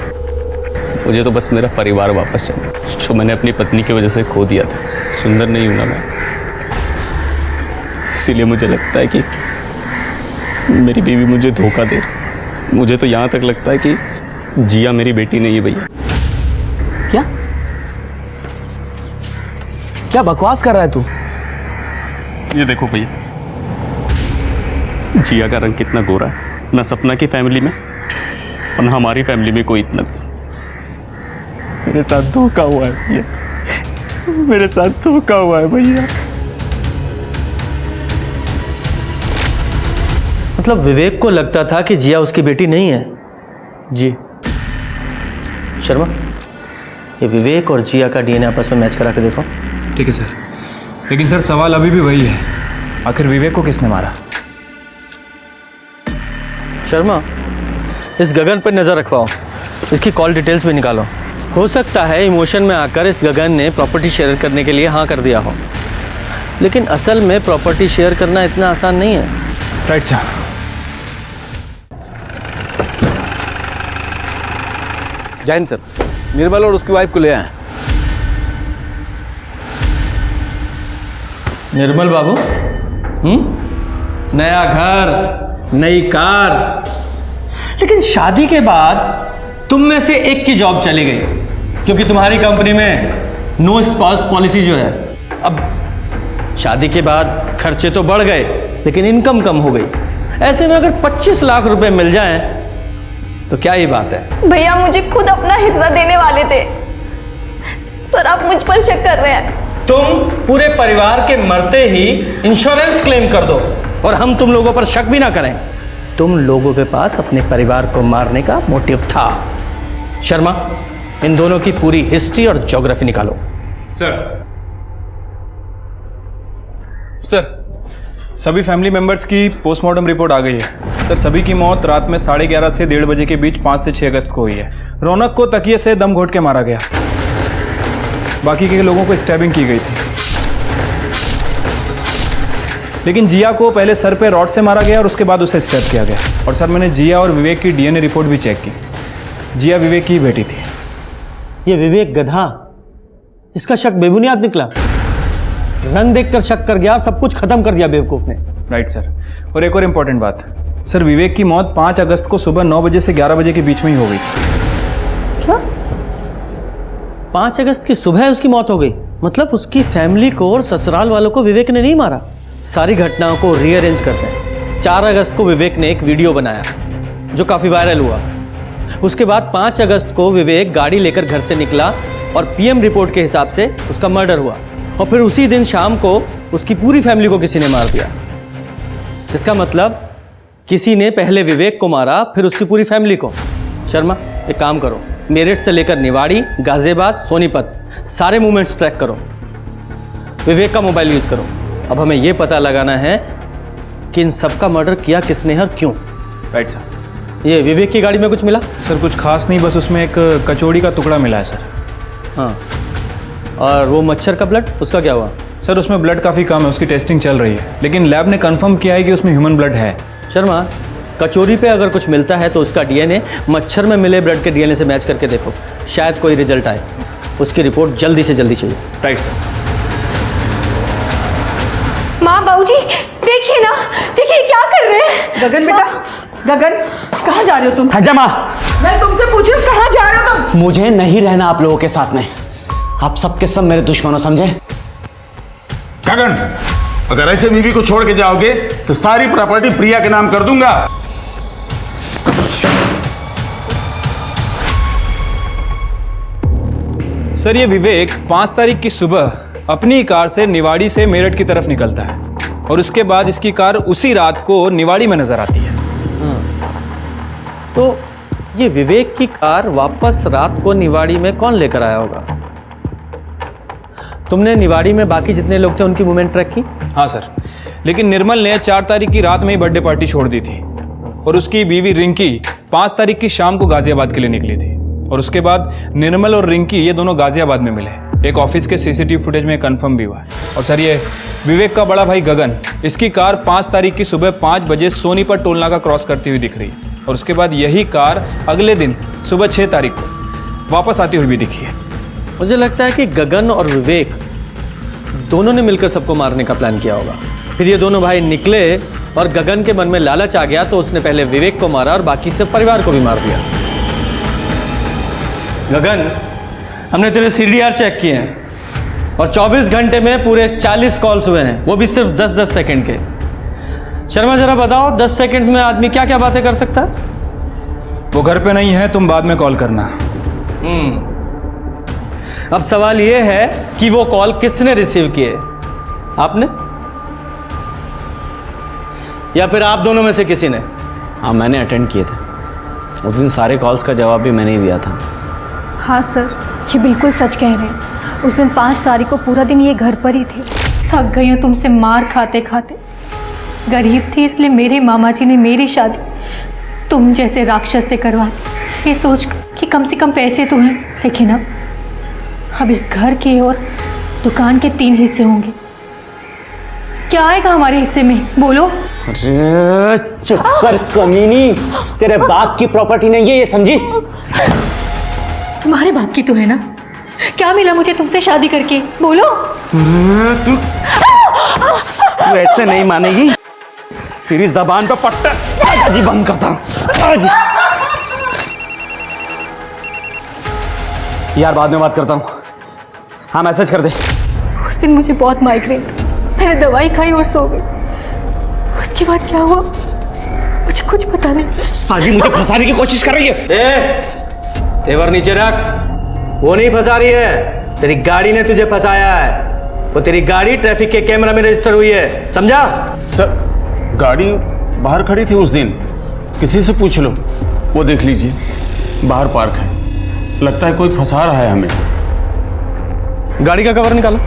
मुझे तो बस मेरा परिवार वापस चाहिए, जो मैंने अपनी पत्नी की वजह से खो दिया था। सुंदर नहीं हूं ना मैं, इसीलिए मुझे लगता है कि मेरी बीवी मुझे धोखा दे। मुझे तो यहाँ तक लगता है कि जिया मेरी बेटी नहीं है भैया। क्या बकवास कर रहा है तू? ये देखो भैया, जिया का रंग कितना गोरा है, ना सपना की फैमिली में और ना हमारी फैमिली में कोई इतना। मेरे साथ धोखा हुआ है भैया, मेरे साथ धोखा हुआ है भैया। मतलब विवेक को लगता था कि जिया उसकी बेटी नहीं है? जी शर्मा, ये विवेक और जिया का डीएनए आपस में मैच करा के देखो। ठीक है सर, लेकिन सर सवाल अभी भी वही है, आखिर विवेक को किसने मारा? शर्मा, इस गगन पर नजर रखवाओ, इसकी कॉल डिटेल्स भी निकालो। हो सकता है इमोशन में आकर इस गगन ने प्रॉपर्टी शेयर करने के लिए हाँ कर दिया हो, लेकिन असल में प्रॉपर्टी शेयर करना इतना आसान नहीं है। Right sir. Jain sir, Nirmal और उसकी वाइफ को ले आए। निर्मल बाबू, नया घर, नई कार, लेकिन शादी के बाद तुम में से एक की जॉब चली गई क्योंकि तुम्हारी कंपनी में नो स्पाउस पॉलिसी जो है। अब शादी के बाद खर्चे तो बढ़ गए लेकिन इनकम कम हो गई। ऐसे में अगर 25 लाख रुपए मिल जाएं तो क्या ही बात है। भैया मुझे खुद अपना हिस्सा देने वाले थे सर, आप मुझ पर शक कर रहे हैं। तुम पूरे परिवार के मरते ही इंश्योरेंस क्लेम कर दो और हम तुम लोगों पर शक भी ना करें। तुम लोगों के पास अपने परिवार को मारने का मोटिव था। शर्मा, इन दोनों की पूरी हिस्ट्री और ज्योग्राफी निकालो। सर सभी फैमिली मेंबर्स की पोस्टमार्टम रिपोर्ट आ गई है। सर सभी की मौत रात में 11:30 से 1:30 बजे के बीच 5 से 6 अगस्त को हुई है। रौनक को तकिए से दम घोट के मारा गया, बाकी के लोगों को स्टैबिंग की गई थी। लेकिन जिया को पहले सर पे रॉड से मारा गया और उसके बाद उसे स्टैब किया गया। और सर मैंने जिया और विवेक की डीएनए रिपोर्ट भी चेक की। जिया विवेक की बेटी थी। ये विवेक गधा, इसका शक बेबुनियाद निकला। रंग देखकर शक कर गया और सब कुछ खत्म कर दिया बेवकूफ ने। Right sir. और एक और इम्पोर्टेंट बात सर, विवेक की मौत 5 अगस्त को सुबह 9 बजे से 11 बजे के बीच में ही हो गई। क्या 5 अगस्त की सुबह उसकी मौत हो गई? मतलब उसकी फैमिली को और ससुराल वालों को विवेक ने नहीं मारा। सारी घटनाओं को रीअरेंज करते हैं। 4 अगस्त को विवेक ने एक वीडियो बनाया जो काफी वायरल हुआ। उसके बाद 5 अगस्त को विवेक गाड़ी लेकर घर से निकला और पीएम रिपोर्ट के हिसाब से उसका मर्डर हुआ। और फिर उसी दिन शाम को उसकी पूरी फैमिली को किसी ने मार दिया। इसका मतलब किसी ने पहले विवेक को मारा, फिर उसकी पूरी फैमिली को। शर्मा, एक काम करो, मेरठ से लेकर निवाड़ी, गाजियाबाद, सोनीपत सारे मूवमेंट्स ट्रैक करो। विवेक का मोबाइल यूज करो। अब हमें यह पता लगाना है कि इन सब का मर्डर किया किसने है और क्यों। Right sir. ये विवेक की गाड़ी में कुछ मिला? सर कुछ खास नहीं, बस उसमें एक कचौड़ी का टुकड़ा मिला है सर। हाँ, और वो मच्छर का ब्लड, उसका क्या हुआ? सर उसमें ब्लड काफ़ी कम है, उसकी टेस्टिंग चल रही है, लेकिन लैब ने कंफर्म किया है कि उसमें ह्यूमन ब्लड है। शर्मा, कचौरी पे अगर कुछ मिलता है तो उसका डीएनए मच्छर में मिले ब्लड के डीएनए से मैच करके देखो, शायद कोई रिजल्ट आए। उसकी रिपोर्ट जल्दी से जल्दी चाहिए। Right sir. माँ, बाबूजी, देखिए ना, देखिए क्या कर रहे हैं। गगन बेटा, गगन कहाँ जा रहे हो तुम? हट जा माँ। मैं तुमसे पूछ रही हूँ कहाँ जा रहे हो तुम? मुझे नहीं रहना आप लोगों के साथ में। आप सबके सब मेरे दुश्मनों समझे? गगन, अगर ऐसे बीवी को छोड़ के जाओगे तो सारी प्रॉपर्टी प्रिया के नाम कर दूंगा। सर ये विवेक 5 तारीख की सुबह अपनी कार से निवाड़ी से मेरठ की तरफ निकलता है और उसके बाद इसकी कार उसी रात को निवाड़ी में नजर आती है। तो ये विवेक की कार वापस रात को निवाड़ी में कौन लेकर आया होगा? तुमने निवाड़ी में बाकी जितने लोग थे उनकी मूवमेंट ट्रैक की? हाँ सर, लेकिन निर्मल ने 4 तारीख की रात में ही बर्थडे पार्टी छोड़ दी थी और उसकी बीवी रिंकी 5 तारीख की शाम को गाजियाबाद के लिए निकली थी और उसके बाद निर्मल और रिंकी ये दोनों गाजियाबाद में मिले। एक ऑफिस के सीसीटीवी फुटेज में कंफर्म भी हुआ है। और सर ये विवेक का बड़ा भाई गगन, इसकी कार 5 तारीख की सुबह 5 बजे सोनीपत टोल नाका क्रॉस करती हुई दिख रही है और उसके बाद यही कार अगले दिन सुबह 6 तारीख को वापस आती हुई भी दिखी है। मुझे लगता है कि गगन और विवेक दोनों ने मिलकर सबको मारने का प्लान किया होगा। फिर ये दोनों भाई निकले और गगन के मन में लालच आ गया तो उसने पहले विवेक को मारा और बाकी सब परिवार को भी मार दिया। गगन, हमने तेरे सीडीआर चेक किए हैं, और 24 घंटे में पूरे 40 कॉल्स हुए हैं, वो भी सिर्फ 10-10 सेकंड के। शर्मा जरा बताओ 10 सेकंड्स में आदमी क्या क्या बातें कर सकता है? वो घर पे नहीं है, तुम बाद में कॉल करना। अब सवाल ये है कि वो कॉल किसने रिसीव किए, आपने या फिर आप दोनों में से किसी ने? हाँ, मैंने अटेंड किए थे। उस दिन सारे कॉल्स का जवाब भी मैंने ही दिया था। हाँ सर, ये बिल्कुल सच कह रहे हैं। उस दिन 5 तारीख को पूरा दिन ये घर पर ही थे। थक गई हूँ तुमसे मार खाते खाते। गरीब थी इसलिए मेरे मामा जी ने मेरी शादी तुम जैसे राक्षस से करवा दी, ये सोच कि कम से कम पैसे तो हैं। लेकिन अब इस घर के और दुकान के 3 हिस्से होंगे। क्या आएगा हमारे हिस्से में, बोलो? अरे चुप कर कमीनी, तेरे बाप की प्रॉपर्टी नहीं है, ये समझी? तुम्हारे बाप की तो है ना। क्या मिला मुझे तुमसे शादी करके, बोलो? तू ऐसे नहीं मानेगी। तेरी जबान पे पट्टा आज ही बंद करता हूं आज। यार बाद में बात करता हूं। हाँ मैसेज कर दे। उस दिन मुझे बहुत माइग्रेन था, मैंने दवाई खाई और सो गई। उसके बाद क्या हुआ मुझे कुछ पता नहीं। साजी मुझे फंसाने की कोशिश कर रही है। तेवर नीचे रख। वो नहीं फंसा रही है, तेरी गाड़ी ने तुझे फंसाया है। वो तेरी गाड़ी ट्रैफिक के कैमरा में रजिस्टर हुई है, समझा? सर गाड़ी बाहर खड़ी थी उस दिन, किसी से पूछ लो, वो देख लीजिए बाहर पार्क है। लगता है कोई फंसा रहा है हमें। गाड़ी का कवर निकालो।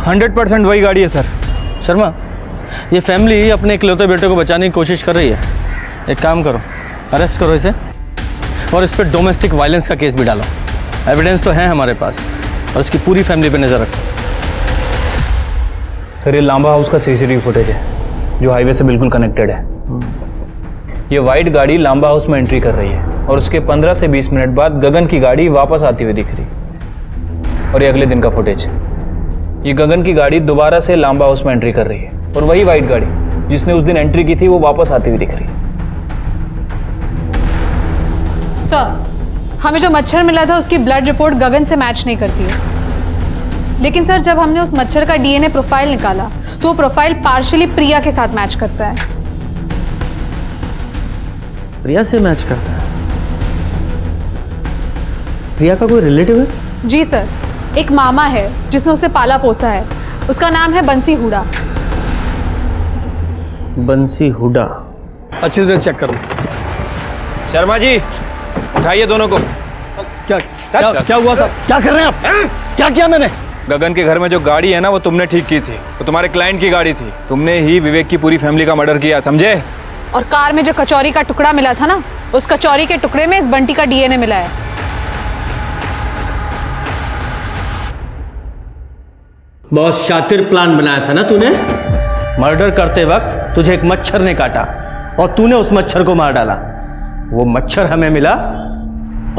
%100% वही गाड़ी है सर। शर्मा, ये फैमिली अपने इकलौते बेटे को बचाने की कोशिश कर रही है। एक काम करो, अरेस्ट करो इसे और इस पर डोमेस्टिक वायलेंस का केस भी डालो। एविडेंस तो है हमारे पास, और इसकी पूरी फैमिली पे नजर रखो। सर ये लांबा हाउस का सीसीटीवी फुटेज है जो हाईवे से बिल्कुल कनेक्टेड है। ये वाइट गाड़ी लांबा हाउस में एंट्री कर रही है और उसके 15 से 20 मिनट बाद गगन की गाड़ी वापस आती हुई दिख रही। और ये अगले दिन का फुटेज। ये गगन की गाड़ी दोबारा से लांबा हाउस में एंट्री कर रही है और वही वाइट गाड़ी जिसने उस दिन एंट्री की थी वो वापस आती हुई दिख रही है। सर, हमें जो मच्छर मिला था उसकी ब्लड रिपोर्ट गगन से मैच नहीं करती है। लेकिन सर जब हमने उस मच्छर का डीएनए प्रोफाइल निकाला तो वो प्रोफाइल पार्शियली प्रिया के साथ मैच करता है। प्रिया से मैच करता है? प्रिया का कोई रिलेटिव है? जी सर, एक मामा है जिसने उसे पाला पोसा है। उसका नाम है बंसी हुडा। बंसी हुडा? अच्छी तरह चेक करो। शर्मा जी उठाइए दोनों को। क्या हुआ सर? क्या कर रहे हैं आप? क्या किया मैंने? गगन के घर में जो गाड़ी है ना वो तुमने ठीक की थी, वो तुम्हारे क्लाइंट की गाड़ी थी। तुमने ही विवेक की पूरी फैमिली का मर्डर किया, समझे? और कार में जो कचौरी का टुकड़ा मिला था ना, उस कचौरी के टुकड़े में इस बंटी का डीएनए मिला है। बहुत शातिर प्लान बनाया था ना तूने। मर्डर करते वक्त तुझे एक मच्छर ने काटा और तूने उस मच्छर को मार डाला। वो मच्छर हमें मिला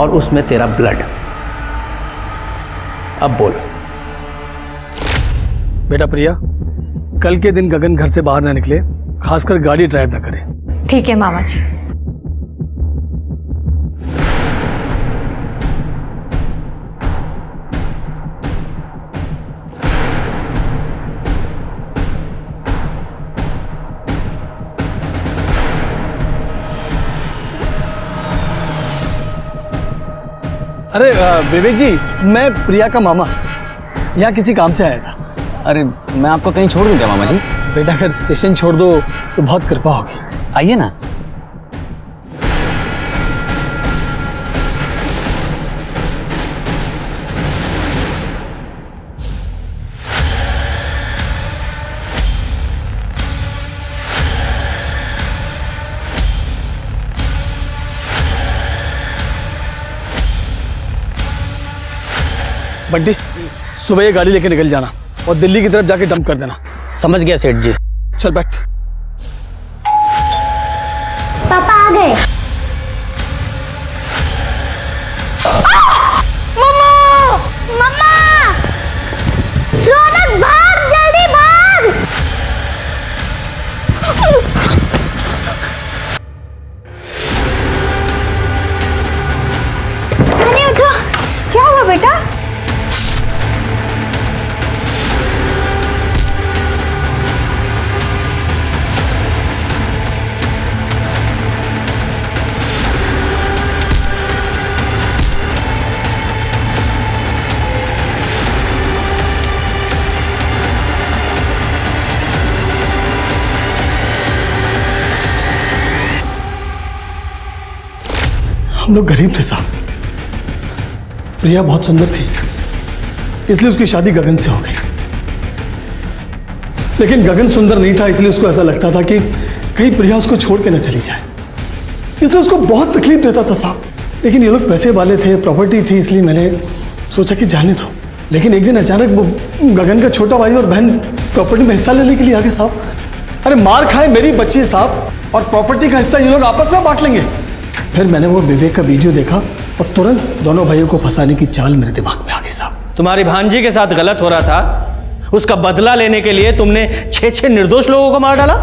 और उसमें तेरा ब्लड। अब बोल। बेटा प्रिया, कल के दिन गगन घर से बाहर ना निकले, खासकर गाड़ी ड्राइव ना करे। ठीक है मामा जी। अरे विवेक जी, मैं प्रिया का मामा यहाँ किसी काम से आया था। अरे मैं आपको कहीं छोड़ दूं क्या मामा जी? बेटा अगर स्टेशन छोड़ दो तो बहुत कृपा होगी। आइए ना। बंटी, सुबह ये गाड़ी लेके निकल जाना और दिल्ली की तरफ जाके डंप कर देना। समझ गया सेठ जी। चल बैठ। पापा आ गए। मम्मा! मम्मा! रौनक भाग, जल्दी भाग! हम लोग गरीब थे साहब। प्रिया बहुत सुंदर थी, इसलिए उसकी शादी गगन से हो गई। लेकिन गगन सुंदर नहीं था, इसलिए उसको ऐसा लगता था कि कहीं प्रिया उसको छोड़ के न चली जाए, इसलिए उसको बहुत तकलीफ देता था साहब। लेकिन ये लोग पैसे वाले थे, प्रॉपर्टी थी, इसलिए मैंने सोचा कि जाने दो। लेकिन एक दिन अचानक वो गगन का छोटा भाई और बहन प्रॉपर्टी में हिस्सा लेने के लिए आ गए साहब। अरे मार खाए मेरी बच्ची साहब, और प्रॉपर्टी का हिस्सा ये लोग आपस में बांट लेंगे। फिर मैंने वो विवेक का वीडियो देखा और तुरंत दोनों भाइयों को फंसाने की चाल मेरे दिमाग में आ गई साहब। तुम्हारी भांजी के साथ गलत हो रहा था, उसका बदला लेने के लिए तुमने 6 निर्दोष लोगों को मार डाला।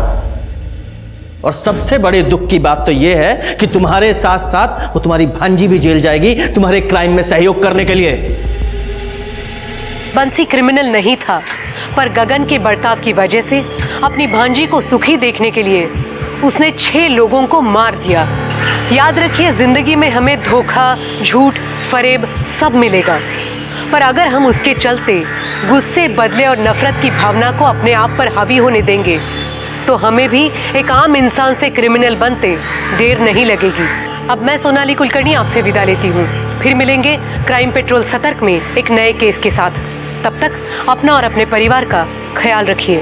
और सबसे बड़े दुख की बात तो यह है कि तुम्हारे साथ साथ वो तुम्हारी भांजी भी जेल जाएगी तुम्हारे क्राइम में सहयोग करने के लिए। बंसी क्रिमिनल नहीं था, पर गगन के बर्ताव की वजह से अपनी भांजी को सुखी देखने के लिए उसने 6 लोगों को मार दिया। याद रखिए, जिंदगी में हमें धोखा, झूठ, फरेब सब मिलेगा, पर अगर हम उसके चलते गुस्से, बदले और नफरत की भावना को अपने आप पर हावी होने देंगे तो हमें भी एक आम इंसान से क्रिमिनल बनते देर नहीं लगेगी। अब मैं सोनाली कुलकर्णी आपसे विदा लेती हूँ। फिर मिलेंगे क्राइम पेट्रोल सतर्क में एक नए केस के साथ। तब तक अपना और अपने परिवार का ख्याल रखिए।